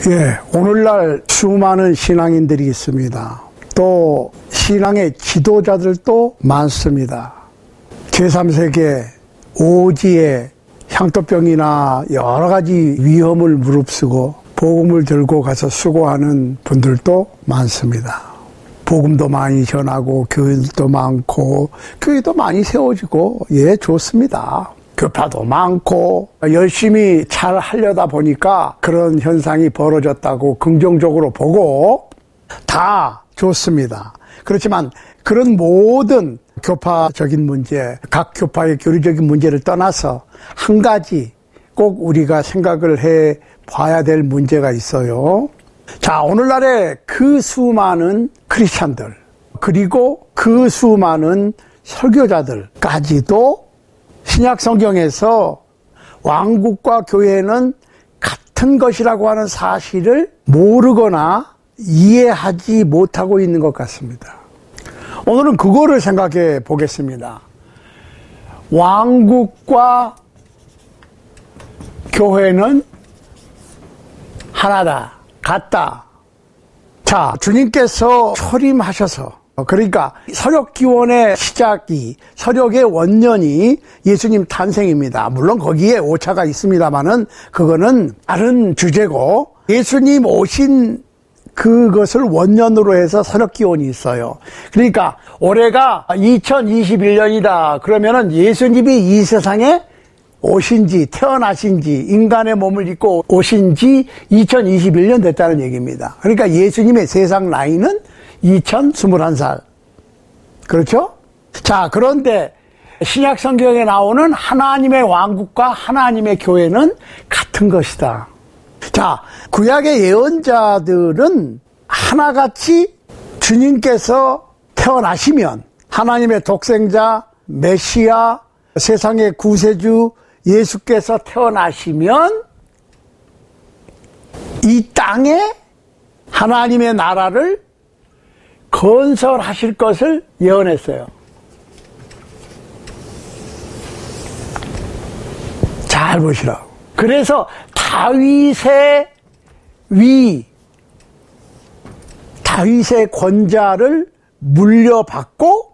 예, 오늘날 수많은 신앙인들이 있습니다. 또 신앙의 지도자들도 많습니다. 제3세계 오지에 향토병이나 여러 가지 위험을 무릅쓰고 복음을 들고 가서 수고하는 분들도 많습니다. 복음도 많이 전하고 교회도 많고 교회도 많이 세워지고 예, 좋습니다. 교파도 많고 열심히 잘 하려다 보니까 그런 현상이 벌어졌다고 긍정적으로 보고 다 좋습니다. 그렇지만 그런 모든 교파적인 문제, 각 교파의 교리적인 문제를 떠나서 한 가지 꼭 우리가 생각을 해 봐야 될 문제가 있어요. 자, 오늘날의 그 수많은 크리스찬들 그리고 그 수많은 설교자들까지도 신약 성경에서 왕국과 교회는 같은 것이라고 하는 사실을 모르거나 이해하지 못하고 있는 것 같습니다. 오늘은 그거를 생각해 보겠습니다. 왕국과 교회는 하나다, 같다. 자, 주님께서 초림하셔서 그러니까 서력기원의 시작이 서력의 원년이 예수님 탄생입니다. 물론 거기에 오차가 있습니다만은 그거는 다른 주제고 예수님 오신 그것을 원년으로 해서 서력기원이 있어요. 그러니까 올해가 2021년이다. 그러면은 예수님이 이 세상에 오신지 태어나신지 인간의 몸을 입고 오신지 2021년 됐다는 얘기입니다. 그러니까 예수님의 세상 나이는 2021살. 그렇죠? 자, 그런데 신약 성경에 나오는 하나님의 왕국과 하나님의 교회는 같은 것이다. 자, 구약의 예언자들은 하나같이 주님께서 태어나시면 하나님의 독생자, 메시아, 세상의 구세주 예수께서 태어나시면 이 땅에 하나님의 나라를 건설하실 것을 예언했어요. 잘 보시라고. 그래서 다윗의 권자를 물려받고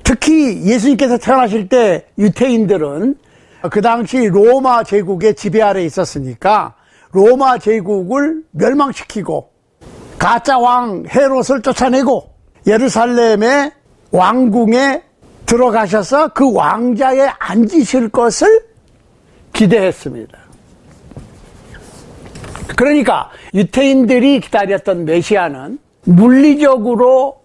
특히 예수님께서 태어나실 때 유태인들은 그 당시 로마 제국의 지배 아래 있었으니까 로마 제국을 멸망시키고 가짜 왕 헤롯을 쫓아내고 예루살렘의 왕궁에 들어가셔서 그 왕자에 앉으실 것을 기대했습니다. 그러니까 유태인들이 기다렸던 메시아는 물리적으로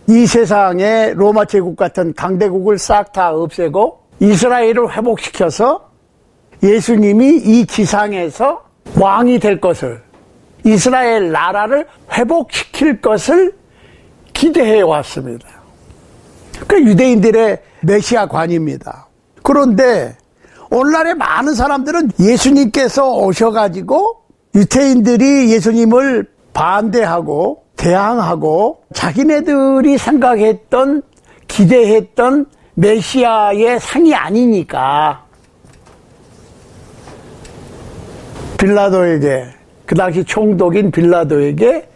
이 세상에 로마 제국 같은 강대국을 싹 다 없애고 이스라엘을 회복시켜서 예수님이 이 지상에서 왕이 될 것을 이스라엘 나라를 회복시킬 것을 기대해 왔습니다. 그 유대인들의 메시아관입니다. 그런데 오늘날의 많은 사람들은 예수님께서 오셔가지고 유태인들이 예수님을 반대하고 대항하고 자기네들이 생각했던 기대했던 메시아의 상이 아니니까 빌라도에게 그 당시 총독인 빌라도에게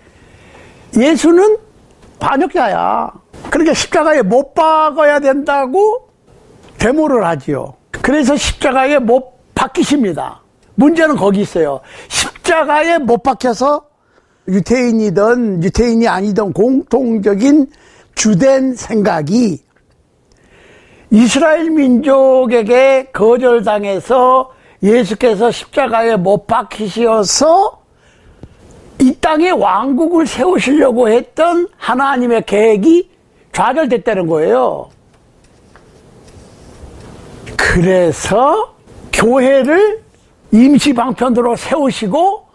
예수는 반역자야. 그러니까 십자가에 못 박아야 된다고 데모를 하지요. 그래서 십자가에 못 박히십니다. 문제는 거기 있어요. 십자가에 못 박혀서 유태인이든 유태인이 아니든 공통적인 주된 생각이 이스라엘 민족에게 거절당해서 예수께서 십자가에 못 박히셔서 이 땅에 왕국을 세우시려고 했던 하나님의 계획이 좌절됐다는 거예요. 그래서 교회를 임시방편으로 세우시고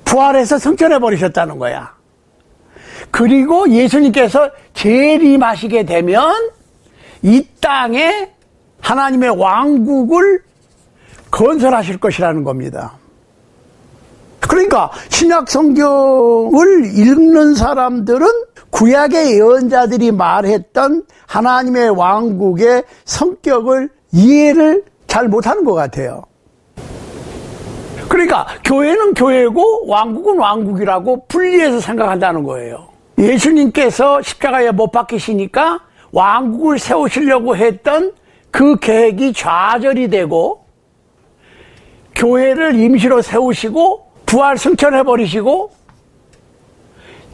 부활해서 승천해버리셨다는 거야. 그리고 예수님께서 재림하시게 되면 이 땅에 하나님의 왕국을 건설하실 것이라는 겁니다. 그러니까 신약 성경을 읽는 사람들은 구약의 예언자들이 말했던 하나님의 왕국의 성격을 이해를 잘 못하는 것 같아요. 그러니까 교회는 교회고 왕국은 왕국이라고 분리해서 생각한다는 거예요. 예수님께서 십자가에 못 박히시니까 왕국을 세우시려고 했던 그 계획이 좌절이 되고 교회를 임시로 세우시고 부활 승천해버리시고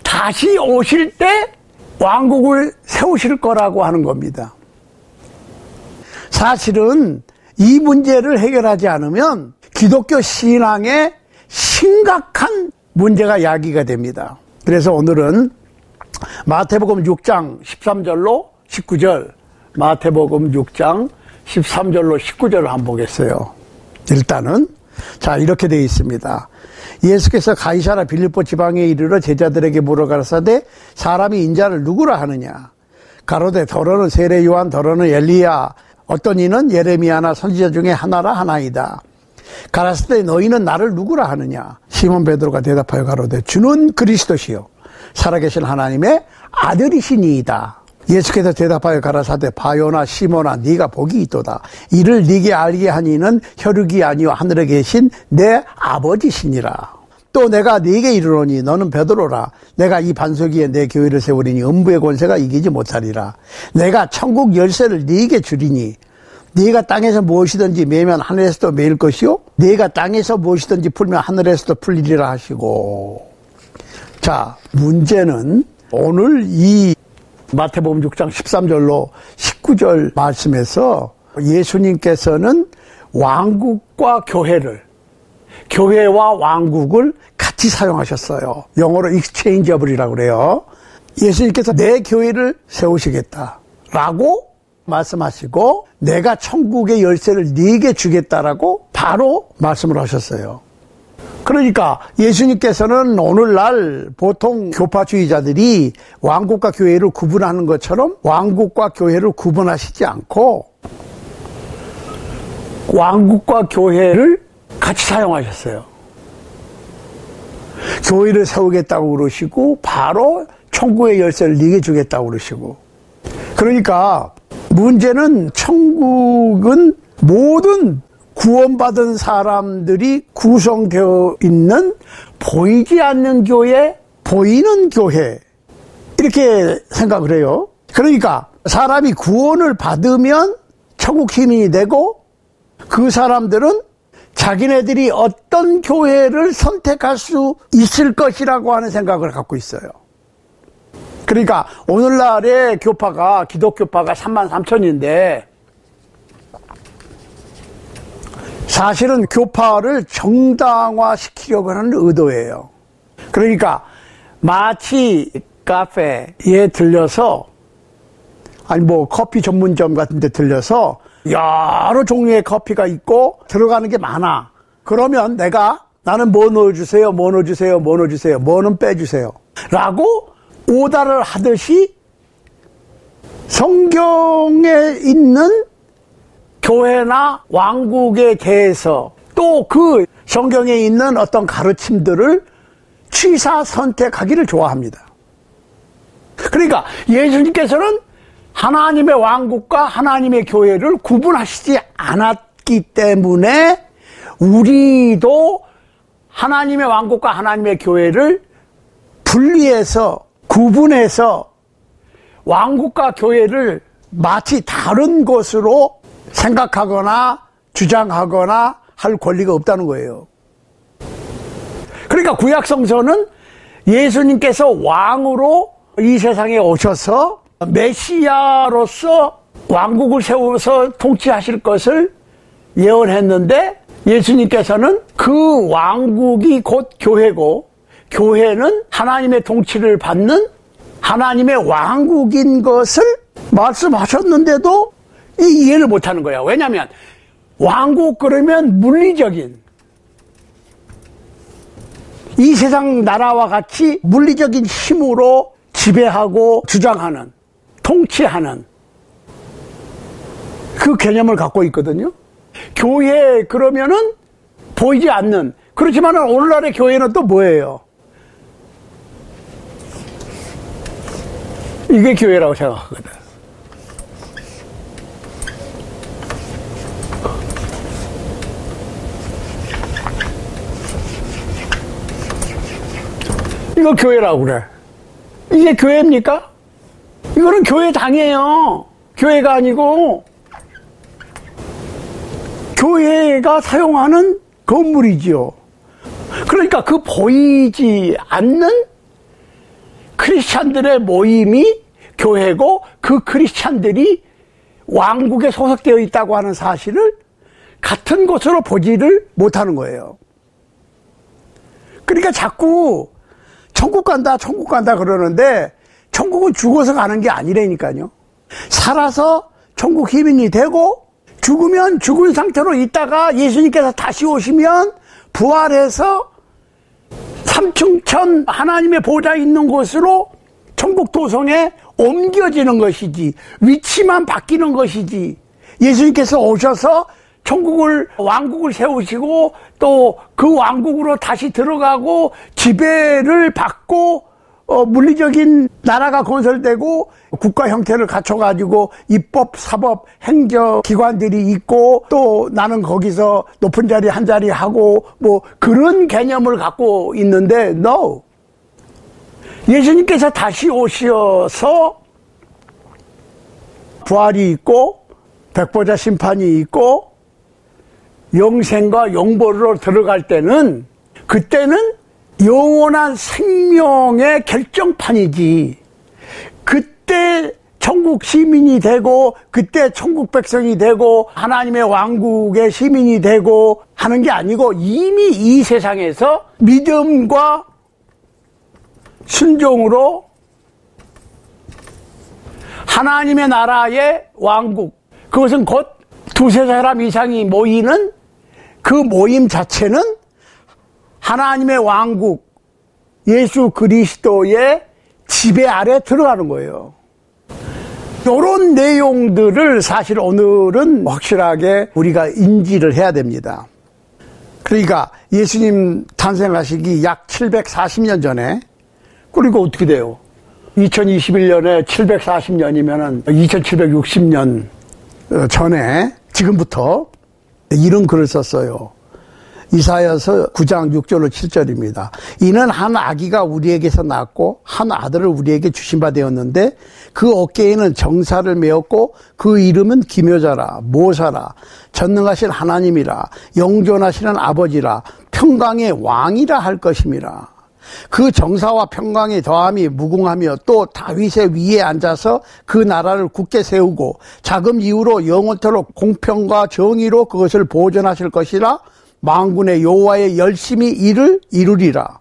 다시 오실 때 왕국을 세우실 거라고 하는 겁니다. 사실은 이 문제를 해결하지 않으면 기독교 신앙에 심각한 문제가 야기가 됩니다. 그래서 오늘은 마태복음 6장 13절로 19절, 마태복음 6장 13절로 19절을 한번 보겠어요. 일단은 자, 이렇게 되어 있습니다. 예수께서 가이사라 빌립보 지방에 이르러 제자들에게 물어가라사대 사람이 인자를 누구라 하느냐. 가로되 더러는 세례 요한, 더러는 엘리야, 어떤 이는 예레미야나 선지자 중에 하나라 하나이다. 가라사대 너희는 나를 누구라 하느냐. 시몬 베드로가 대답하여 가로되 주는 그리스도시요 살아계신 하나님의 아들이시니이다. 예수께서 대답하여 가라사대 바요나 시몬아 네가 복이 있도다. 이를 네게 알게 하니는 혈육이 아니요 하늘에 계신 내 아버지시니라. 또 내가 네게 이르노니 너는 베드로라. 내가 이 반석 위에 내 교회를 세우리니 음부의 권세가 이기지 못하리라. 내가 천국 열쇠를 네게 주리니 네가 땅에서 무엇이든지 매면 하늘에서도 매일 것이요 네가 땅에서 무엇이든지 풀면 하늘에서도 풀리리라 하시고. 자, 문제는 오늘 이 마태복음 6장 13절로 19절 말씀에서 예수님께서는 왕국과 교회를, 교회와 왕국을 같이 사용하셨어요. 영어로 exchangeable이라고 그래요. 예수님께서 내 교회를 세우시겠다라고 말씀하시고 내가 천국의 열쇠를 네게 주겠다라고 바로 말씀을 하셨어요. 그러니까 예수님께서는 오늘날 보통 교파주의자들이 왕국과 교회를 구분하는 것처럼 왕국과 교회를 구분하시지 않고 왕국과 교회를 같이 사용하셨어요. 교회를 세우겠다고 그러시고 바로 천국의 열쇠를 네게 주겠다고 그러시고. 그러니까 문제는 천국은 모든 구원받은 사람들이 구성되어 있는 보이지 않는 교회, 보이는 교회 이렇게 생각을 해요. 그러니까 사람이 구원을 받으면 천국 시민이 되고 그 사람들은 자기네들이 어떤 교회를 선택할 수 있을 것이라고 하는 생각을 갖고 있어요. 그러니까 오늘날의 교파가 기독교파가 33,000인데 사실은 교파를 정당화시키려고 하는 의도예요. 그러니까 마치 카페에 들려서 아니 뭐 커피 전문점 같은 데 들려서 여러 종류의 커피가 있고 들어가는 게 많아. 그러면 나는 뭐 넣어주세요, 뭐 넣어주세요, 뭐 넣어주세요, 뭐는 빼주세요 라고 오다를 하듯이 성경에 있는 교회나 왕국에 대해서 또 그 성경에 있는 어떤 가르침들을 취사 선택하기를 좋아합니다. 그러니까 예수님께서는 하나님의 왕국과 하나님의 교회를 구분하시지 않았기 때문에 우리도 하나님의 왕국과 하나님의 교회를 분리해서 구분해서 왕국과 교회를 마치 다른 것으로 생각하거나 주장하거나 할 권리가 없다는 거예요. 그러니까 구약성서는 예수님께서 왕으로 이 세상에 오셔서 메시아로서 왕국을 세워서 통치하실 것을 예언했는데 예수님께서는 그 왕국이 곧 교회고 교회는 하나님의 통치를 받는 하나님의 왕국인 것을 말씀하셨는데도 이해를 못하는 거야. 왜냐하면 왕국 그러면 물리적인 이 세상 나라와 같이 물리적인 힘으로 지배하고 주장하는 통치하는 그 개념을 갖고 있거든요. 교회 그러면은 보이지 않는, 그렇지만 오늘날의 교회는 또 뭐예요? 이게 교회라고 생각하거든. 이거 교회라고 그래. 이게 교회입니까? 이거는 교회당이에요. 교회가 아니고 교회가 사용하는 건물이지요. 그러니까 그 보이지 않는 크리스찬들의 모임이 교회고 그 크리스찬들이 왕국에 소속되어 있다고 하는 사실을 같은 것으로 보지를 못하는 거예요. 그러니까 자꾸 천국 간다 그러는데 천국은 죽어서 가는 게 아니라니까요. 살아서 천국 시민이 되고 죽으면 죽은 상태로 있다가 예수님께서 다시 오시면 부활해서 삼층천 하나님의 보좌 있는 곳으로 천국 도성에 옮겨지는 것이지, 위치만 바뀌는 것이지, 예수님께서 오셔서 천국을, 왕국을 세우시고 또 그 왕국으로 다시 들어가고 지배를 받고 물리적인 나라가 건설되고 국가 형태를 갖춰가지고 입법, 사법, 행정기관들이 있고 또 나는 거기서 높은 자리 한 자리 하고 뭐 그런 개념을 갖고 있는데 no. 예수님께서 다시 오셔서 부활이 있고 백보자 심판이 있고 영생과 영보로 들어갈 때는 그때는 영원한 생명의 결정판이지. 그때 천국 시민이 되고 그때 천국 백성이 되고 하나님의 왕국의 시민이 되고 하는 게 아니고 이미 이 세상에서 믿음과 순종으로 하나님의 나라의 왕국, 그것은 곧 두세 사람 이상이 모이는 그 모임 자체는 하나님의 왕국, 예수 그리스도의 지배 아래 들어가는 거예요. 이런 내용들을 사실 오늘은 확실하게 우리가 인지를 해야 됩니다. 그러니까 예수님 탄생하시기 약 740년 전에, 그리고 어떻게 돼요? 2021년에 740년이면은 2760년 전에 지금부터 이런 글을 썼어요. 이사야서 9장 6절로 7절입니다. 이는 한 아기가 우리에게서 낳았고 한 아들을 우리에게 주신 바 되었는데 그 어깨에는 정사를 메었고 그 이름은 기묘자라, 모사라, 전능하신 하나님이라, 영존하시는 아버지라, 평강의 왕이라 할 것임이라. 그 정사와 평강의 더함이 무궁하며 또 다윗의 위에 앉아서 그 나라를 굳게 세우고 자금 이후로 영원토록 공평과 정의로 그것을 보존하실 것이라. 만군의 여호와의 열심히 일을 이루리라.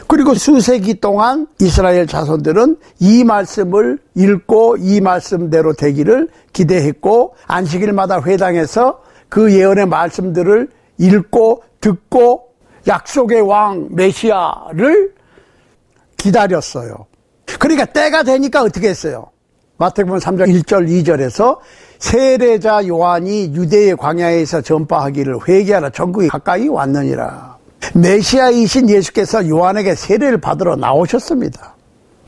그리고 수세기 동안 이스라엘 자손들은 이 말씀을 읽고 이 말씀대로 되기를 기대했고 안식일마다 회당에서 그 예언의 말씀들을 읽고 듣고 약속의 왕 메시아를 기다렸어요. 그러니까 때가 되니까 어떻게 했어요? 마태복음 3장 1절 2절에서 세례자 요한이 유대의 광야에서 전파하기를 회개하라, 천국이 가까이 왔느니라. 메시아이신 예수께서 요한에게 세례를 받으러 나오셨습니다.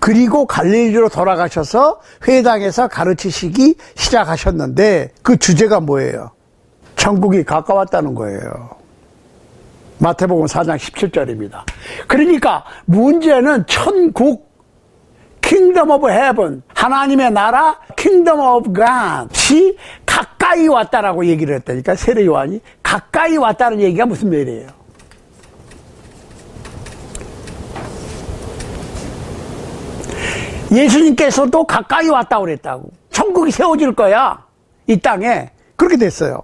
그리고 갈릴리로 돌아가셔서 회당에서 가르치시기 시작하셨는데 그 주제가 뭐예요? 천국이 가까웠다는 거예요. 마태복음 4장 17절입니다. 그러니까 문제는 천국, Kingdom of Heaven, 하나님의 나라, Kingdom of God이 가까이 왔다라고 얘기를 했다니까. 세례 요한이 가까이 왔다는 얘기가 무슨 말이에요? 예수님께서도 가까이 왔다고 그랬다고. 천국이 세워질 거야, 이 땅에. 그렇게 됐어요.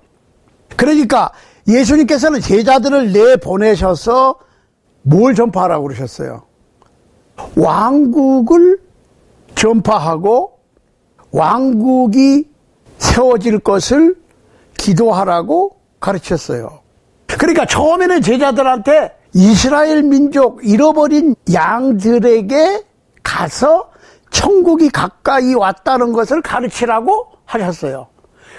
그러니까 예수님께서는 제자들을 내보내셔서 뭘 전파하라고 그러셨어요? 왕국을 전파하고 왕국이 세워질 것을 기도하라고 가르쳤어요. 그러니까 처음에는 제자들한테 이스라엘 민족 잃어버린 양들에게 가서 천국이 가까이 왔다는 것을 가르치라고 하셨어요.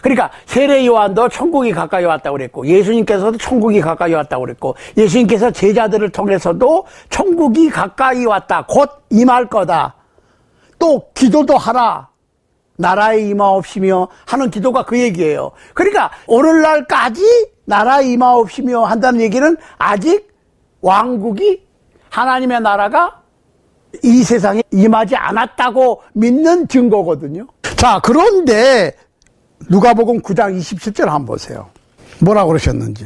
그러니까 세례 요한도 천국이 가까이 왔다고 그랬고 예수님께서도 천국이 가까이 왔다고 그랬고 예수님께서 제자들을 통해서도 천국이 가까이 왔다, 곧 임할 거다. 또 기도도 하라, 나라에 임하옵시며 하는 기도가 그 얘기예요. 그러니까 오늘날까지 나라에 임하옵시며 한다는 얘기는 아직 왕국이 하나님의 나라가 이 세상에 임하지 않았다고 믿는 증거거든요. 자, 그런데 누가복음 9장 27절 한번 보세요. 뭐라고 그러셨는지.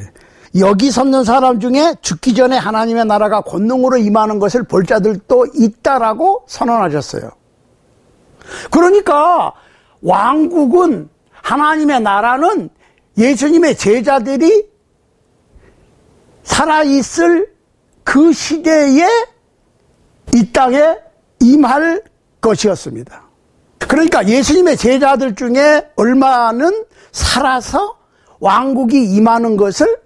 여기 섰는 사람 중에 죽기 전에 하나님의 나라가 권능으로 임하는 것을 볼 자들도 있다라고 선언하셨어요. 그러니까 왕국은, 하나님의 나라는 예수님의 제자들이 살아있을 그 시대에 이 땅에 임할 것이었습니다. 그러니까 예수님의 제자들 중에 얼마는 살아서 왕국이 임하는 것을,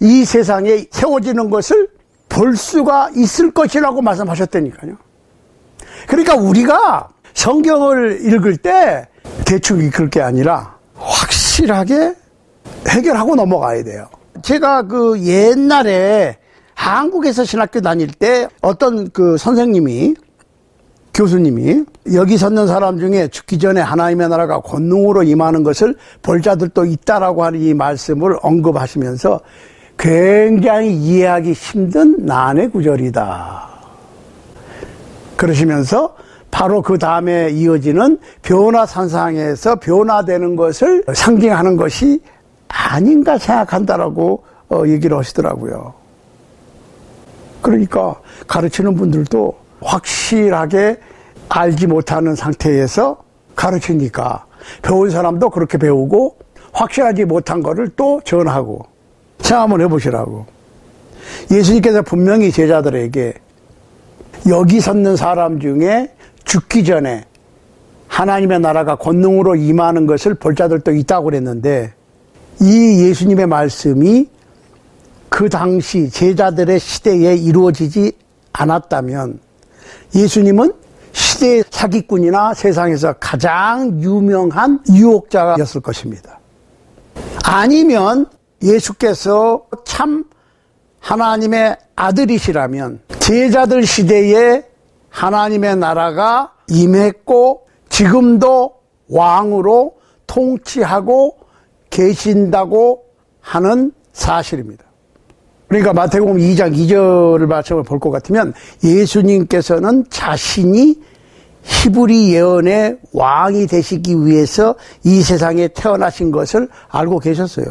이 세상에 세워지는 것을 볼 수가 있을 것이라고 말씀하셨다니까요. 그러니까 우리가 성경을 읽을 때 대충 읽을 게 아니라 확실하게 해결하고 넘어가야 돼요. 제가 그 옛날에 한국에서 신학교 다닐 때 어떤 그 선생님이, 교수님이 여기 섰는 사람 중에 죽기 전에 하나님의 나라가 권능으로 임하는 것을 볼 자들도 있다라고 하는 이 말씀을 언급하시면서 굉장히 이해하기 힘든 난해 구절이다 그러시면서 바로 그 다음에 이어지는 변화산상에서 변화되는 것을 상징하는 것이 아닌가 생각한다라고 얘기를 하시더라고요. 그러니까 가르치는 분들도 확실하게 알지 못하는 상태에서 가르치니까 배운 사람도 그렇게 배우고 확실하지 못한 거를 또 전하고. 생각 한번 해보시라고. 예수님께서 분명히 제자들에게 여기 섰는 사람 중에 죽기 전에 하나님의 나라가 권능으로 임하는 것을 볼 자들도 있다고 그랬는데, 이 예수님의 말씀이 그 당시 제자들의 시대에 이루어지지 않았다면 예수님은 시대의 사기꾼이나 세상에서 가장 유명한 유혹자였을 것입니다. 아니면 예수께서 참 하나님의 아들이시라면 제자들 시대에 하나님의 나라가 임했고 지금도 왕으로 통치하고 계신다고 하는 사실입니다. 그러니까 마태복음 2장 2절을 말씀을 볼 것 같으면 예수님께서는 자신이 히브리 예언의 왕이 되시기 위해서 이 세상에 태어나신 것을 알고 계셨어요.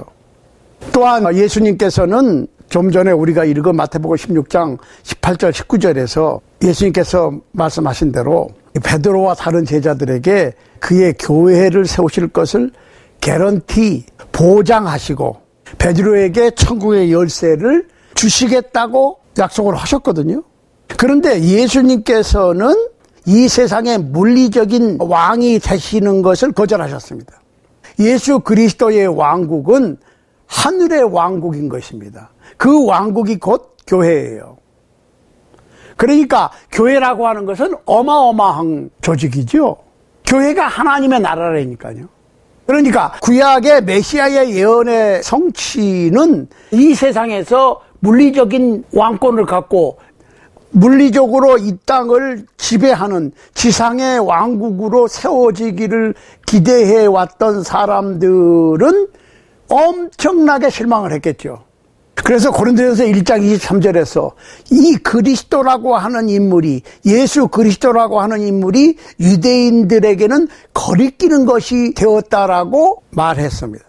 또한 예수님께서는 좀 전에 우리가 읽은 마태복음 16장 18절 19절에서 예수님께서 말씀하신 대로 베드로와 다른 제자들에게 그의 교회를 세우실 것을 개런티 보장하시고 베드로에게 천국의 열쇠를 주시겠다고 약속을 하셨거든요. 그런데 예수님께서는 이 세상의 물리적인 왕이 되시는 것을 거절하셨습니다. 예수 그리스도의 왕국은 하늘의 왕국인 것입니다. 그 왕국이 곧 교회예요. 그러니까 교회라고 하는 것은 어마어마한 조직이죠. 교회가 하나님의 나라라니까요. 그러니까 구약의 메시아의 예언의 성취는 이 세상에서 물리적인 왕권을 갖고 물리적으로 이 땅을 지배하는 지상의 왕국으로 세워지기를 기대해 왔던 사람들은 엄청나게 실망을 했겠죠. 그래서 고린도전서 1장 23절에서 이 그리스도라고 하는 인물이, 예수 그리스도라고 하는 인물이 유대인들에게는 거리끼는 것이 되었다라고 말했습니다.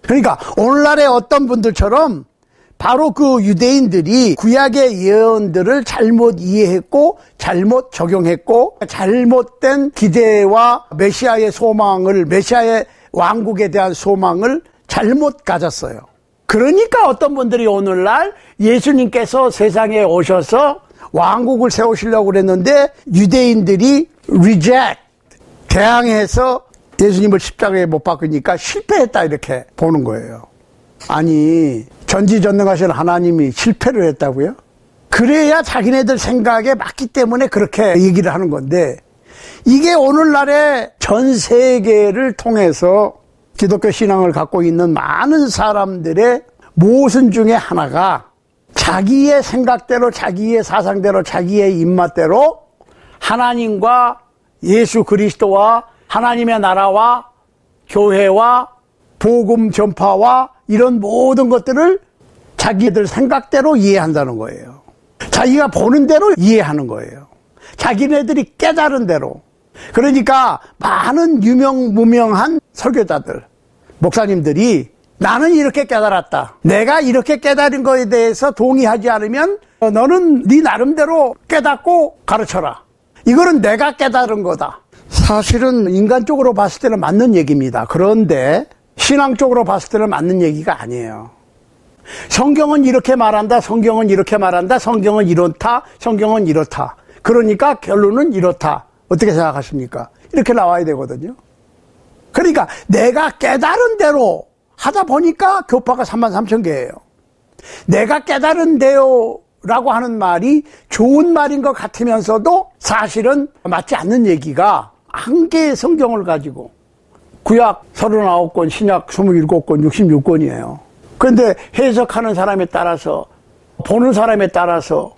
그러니까 오늘날의 어떤 분들처럼 바로 그 유대인들이 구약의 예언들을 잘못 이해했고 잘못 적용했고 잘못된 기대와 메시아의 소망을, 메시아의 왕국에 대한 소망을 잘못 가졌어요. 그러니까 어떤 분들이 오늘날 예수님께서 세상에 오셔서 왕국을 세우시려고 그랬는데 유대인들이 reject, 대항해서 예수님을 십자가에 못 박으니까 실패했다 이렇게 보는 거예요. 아니, 전지전능하신 하나님이 실패를 했다고요? 그래야 자기네들 생각에 맞기 때문에 그렇게 얘기를 하는 건데, 이게 오늘날의 전 세계를 통해서 기독교 신앙을 갖고 있는 많은 사람들의 모순 중에 하나가 자기의 생각대로, 자기의 사상대로, 자기의 입맛대로 하나님과 예수 그리스도와 하나님의 나라와 교회와 복음 전파와 이런 모든 것들을 자기들 생각대로 이해한다는 거예요. 자기가 보는 대로 이해하는 거예요. 자기네들이 깨달은 대로. 그러니까 많은 무명한 설교자들, 목사님들이 나는 이렇게 깨달았다. 내가 이렇게 깨달은 거에 대해서 동의하지 않으면 너는 네 나름대로 깨닫고 가르쳐라. 이거는 내가 깨달은 거다. 사실은 인간적으로 봤을 때는 맞는 얘기입니다. 그런데 신앙적으로 봤을 때는 맞는 얘기가 아니에요. 성경은 이렇게 말한다. 성경은 이렇게 말한다. 성경은 이렇다. 성경은 이렇다. 그러니까 결론은 이렇다. 어떻게 생각하십니까? 이렇게 나와야 되거든요. 그러니까 내가 깨달은 대로 하다 보니까 교파가 33,000개예요. 내가 깨달은 대로라고 하는 말이 좋은 말인 것 같으면서도 사실은 맞지 않는 얘기가 한 개의 성경을 가지고 구약 39권, 신약 27권, 66권이에요. 그런데 해석하는 사람에 따라서, 보는 사람에 따라서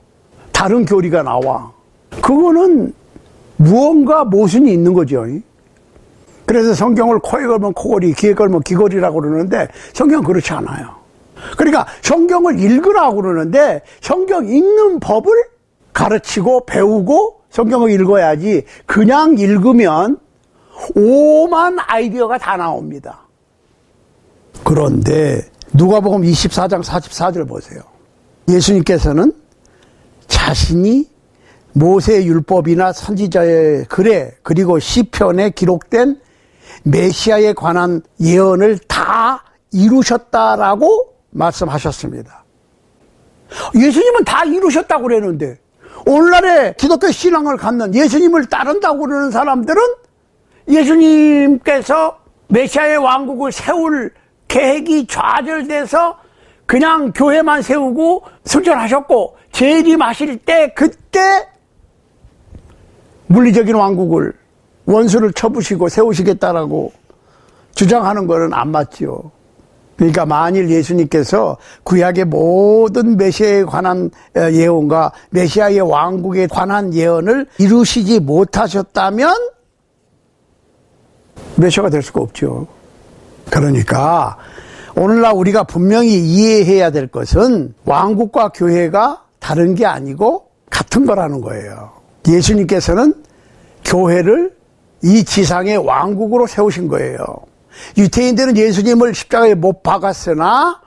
다른 교리가 나와. 그거는 무언가 모순이 있는 거죠. 그래서 성경을 코에 걸면 코걸이, 귀에 걸면 귀걸이라고 그러는데 성경은 그렇지 않아요. 그러니까 성경을 읽으라고 그러는데 성경 읽는 법을 가르치고 배우고 성경을 읽어야지 그냥 읽으면 오만 아이디어가 다 나옵니다. 그런데 누가복음 24장 44절 보세요. 예수님께서는 자신이 모세의 율법이나 선지자의 글에 그리고 시편에 기록된 메시아에 관한 예언을 다 이루셨다라고 말씀하셨습니다. 예수님은 다 이루셨다고 그러는데 오늘날의 기독교 신앙을 갖는 예수님을 따른다고 그러는 사람들은 예수님께서 메시아의 왕국을 세울 계획이 좌절돼서 그냥 교회만 세우고 승천하셨고 재림하실 때 그때 물리적인 왕국을 원수를 쳐부시고 세우시겠다라고 주장하는 것은 안 맞지요. 그러니까 만일 예수님께서 구약의 모든 메시아에 관한 예언과 메시아의 왕국에 관한 예언을 이루시지 못하셨다면 메시아가 될 수가 없죠. 그러니까 오늘날 우리가 분명히 이해해야 될 것은 왕국과 교회가 다른 게 아니고 같은 거라는 거예요. 예수님께서는 교회를 이 지상의 왕국으로 세우신 거예요. 유태인들은 예수님을 십자가에 못 박았으나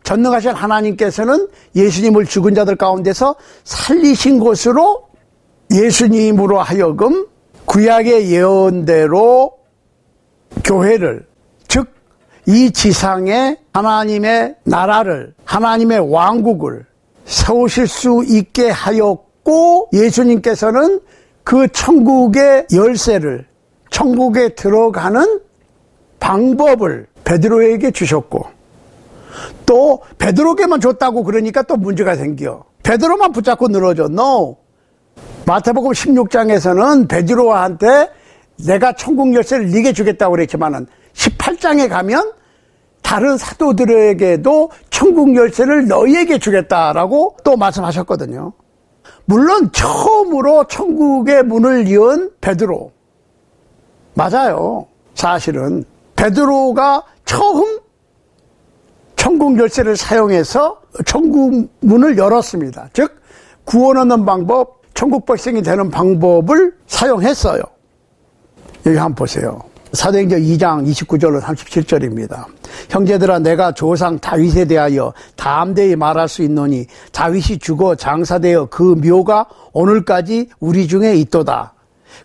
전능하신 하나님께서는 예수님을 죽은 자들 가운데서 살리신 것으로 예수님으로 하여금 구약의 예언대로 교회를, 즉 이 지상에 하나님의 나라를, 하나님의 왕국을 세우실 수 있게 하였고, 예수님께서는 그 천국의 열쇠를, 천국에 들어가는 방법을 베드로에게 주셨고, 또 베드로에게만 줬다고 그러니까 또 문제가 생겨. 베드로만 붙잡고 늘어져. No. 마태복음 16장에서는 베드로한테 내가 천국 열쇠를 네게 주겠다고 그랬지만은 18장에 가면 다른 사도들에게도 천국 열쇠를 너희에게 주겠다라고 또 말씀하셨거든요. 물론 처음으로 천국의 문을 연 베드로 맞아요. 사실은 베드로가 처음 천국 열쇠를 사용해서 천국 문을 열었습니다. 즉 구원 얻는 방법, 천국 백성이 되는 방법을 사용했어요. 여기 한번 보세요. 사도행전 2장 29절로 37절입니다. 형제들아, 내가 조상 다윗에 대하여 담대히 말할 수 있노니 다윗이 죽어 장사되어 그 묘가 오늘까지 우리 중에 있도다.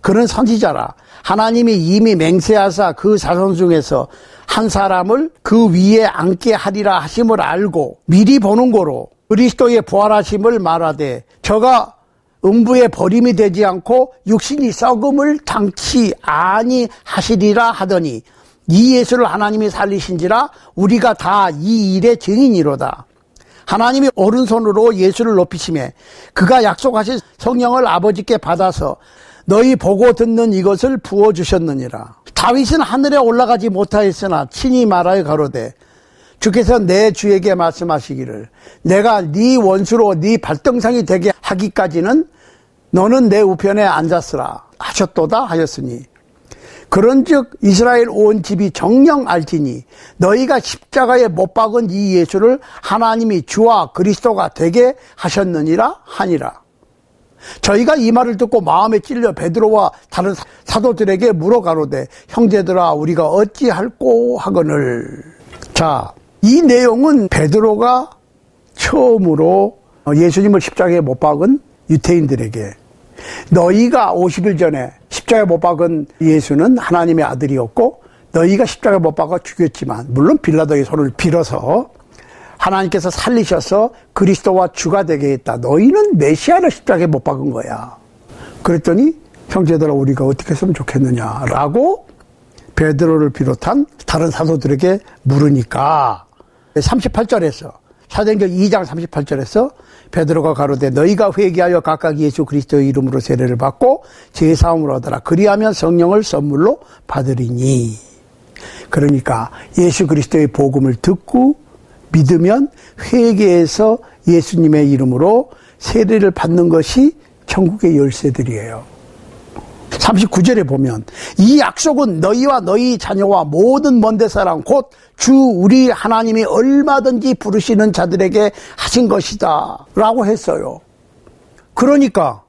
그는 선지자라. 하나님이 이미 맹세하사 그 자손 중에서 한 사람을 그 위에 앉게 하리라 하심을 알고 미리 보는 거로 그리스도의 부활하심을 말하되 저가 음부에 버림이 되지 않고 육신이 썩음을 당치 아니하시리라 하더니 이 예수를 하나님이 살리신지라 우리가 다 이 일의 증인이로다. 하나님이 오른손으로 예수를 높이시매 그가 약속하신 성령을 아버지께 받아서 너희 보고 듣는 이것을 부어주셨느니라. 다윗은 하늘에 올라가지 못하였으나 친히 말하여 가로되 주께서 내 주에게 말씀하시기를 내가 네 원수로 네 발등상이 되게 하기까지는 너는 내 우편에 앉았으라 하셨도다 하였으니 그런즉 이스라엘 온 집이 정녕 알지니 너희가 십자가에 못 박은 이 예수를 하나님이 주와 그리스도가 되게 하셨느니라 하니라. 저희가 이 말을 듣고 마음에 찔려 베드로와 다른 사도들에게 물어가로되 형제들아 우리가 어찌할꼬 하거늘. 자, 이 내용은 베드로가 처음으로 예수님을 십자가에 못 박은 유대인들에게 너희가 50일 전에 십자가에 못 박은 예수는 하나님의 아들이었고 너희가 십자가에 못 박아 죽였지만 물론 빌라도의 손을 빌어서 하나님께서 살리셔서 그리스도와 주가 되게 했다. 너희는 메시아를 십자가에 못 박은 거야. 그랬더니 형제들아 우리가 어떻게 했으면 좋겠느냐라고 베드로를 비롯한 다른 사도들에게 물으니까 38절에서 사도행전 2장 38절에서 베드로가 가로되 너희가 회개하여 각각 예수 그리스도의 이름으로 세례를 받고 제사함을 얻으라. 그리하면 성령을 선물로 받으리니. 그러니까 예수 그리스도의 복음을 듣고 믿으면 회개해서 예수님의 이름으로 세례를 받는 것이 천국의 열쇠들이에요. 39절에 보면 이 약속은 너희와 너희 자녀와 모든 먼데 사람 곧 주 우리 하나님이 얼마든지 부르시는 자들에게 하신 것이다 라고 했어요. 그러니까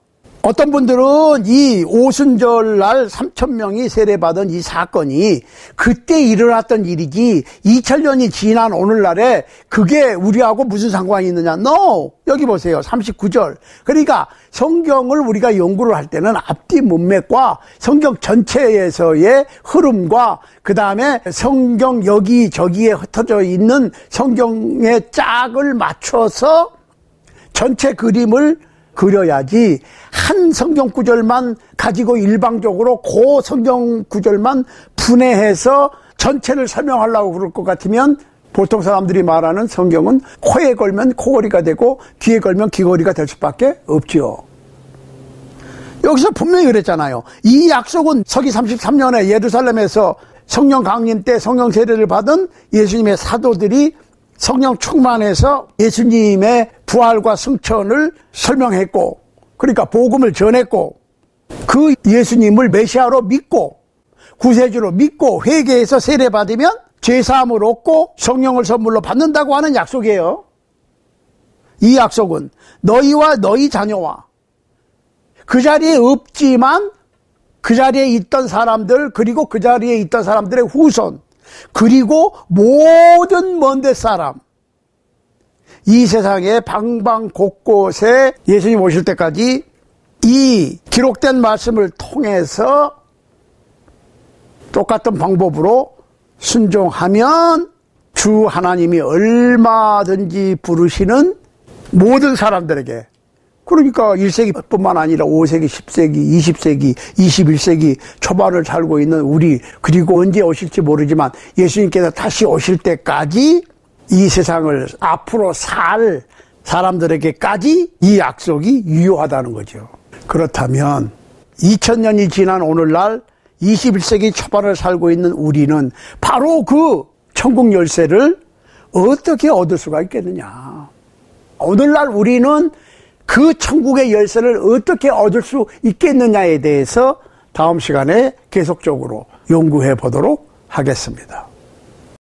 어떤 분들은 이 오순절날 3,000명이 세례받은 이 사건이 그때 일어났던 일이지 2000년이 지난 오늘날에 그게 우리하고 무슨 상관이 있느냐. No! 여기 보세요. 39절. 그러니까 성경을 우리가 연구를 할 때는 앞뒤 문맥과 성경 전체에서의 흐름과 그 다음에 성경 여기저기에 흩어져 있는 성경의 짝을 맞춰서 전체 그림을 그려야지 한 성경 구절만 가지고 일방적으로 그 성경 구절만 분해해서 전체를 설명하려고 그럴 것 같으면 보통 사람들이 말하는 성경은 코에 걸면 코걸이가 되고 귀에 걸면 귀걸이가 될 수밖에 없지요. 여기서 분명히 그랬잖아요. 이 약속은 서기 33년에 예루살렘에서 성령 강림 때 성령 세례를 받은 예수님의 사도들이 성령 충만해서 예수님의 부활과 승천을 설명했고, 그러니까 복음을 전했고, 그 예수님을 메시아로 믿고 구세주로 믿고 회개해서 세례받으면 죄사함을 얻고 성령을 선물로 받는다고 하는 약속이에요. 이 약속은 너희와 너희 자녀와 그 자리에 없지만 그 자리에 있던 사람들, 그리고 그 자리에 있던 사람들의 후손, 그리고 모든 먼데 사람, 이 세상의 방방 곳곳에 예수님 오실 때까지 이 기록된 말씀을 통해서 똑같은 방법으로 순종하면 주 하나님이 얼마든지 부르시는 모든 사람들에게, 그러니까 1세기뿐만 아니라 5세기, 10세기, 20세기, 21세기 초반을 살고 있는 우리, 그리고 언제 오실지 모르지만 예수님께서 다시 오실 때까지 이 세상을 앞으로 살 사람들에게까지 이 약속이 유효하다는 거죠. 그렇다면 2000년이 지난 오늘날 21세기 초반을 살고 있는 우리는 바로 그 천국 열쇠를 어떻게 얻을 수가 있겠느냐. 오늘날 우리는 그 천국의 열쇠를 어떻게 얻을 수 있겠느냐에 대해서 다음 시간에 계속적으로 연구해 보도록 하겠습니다.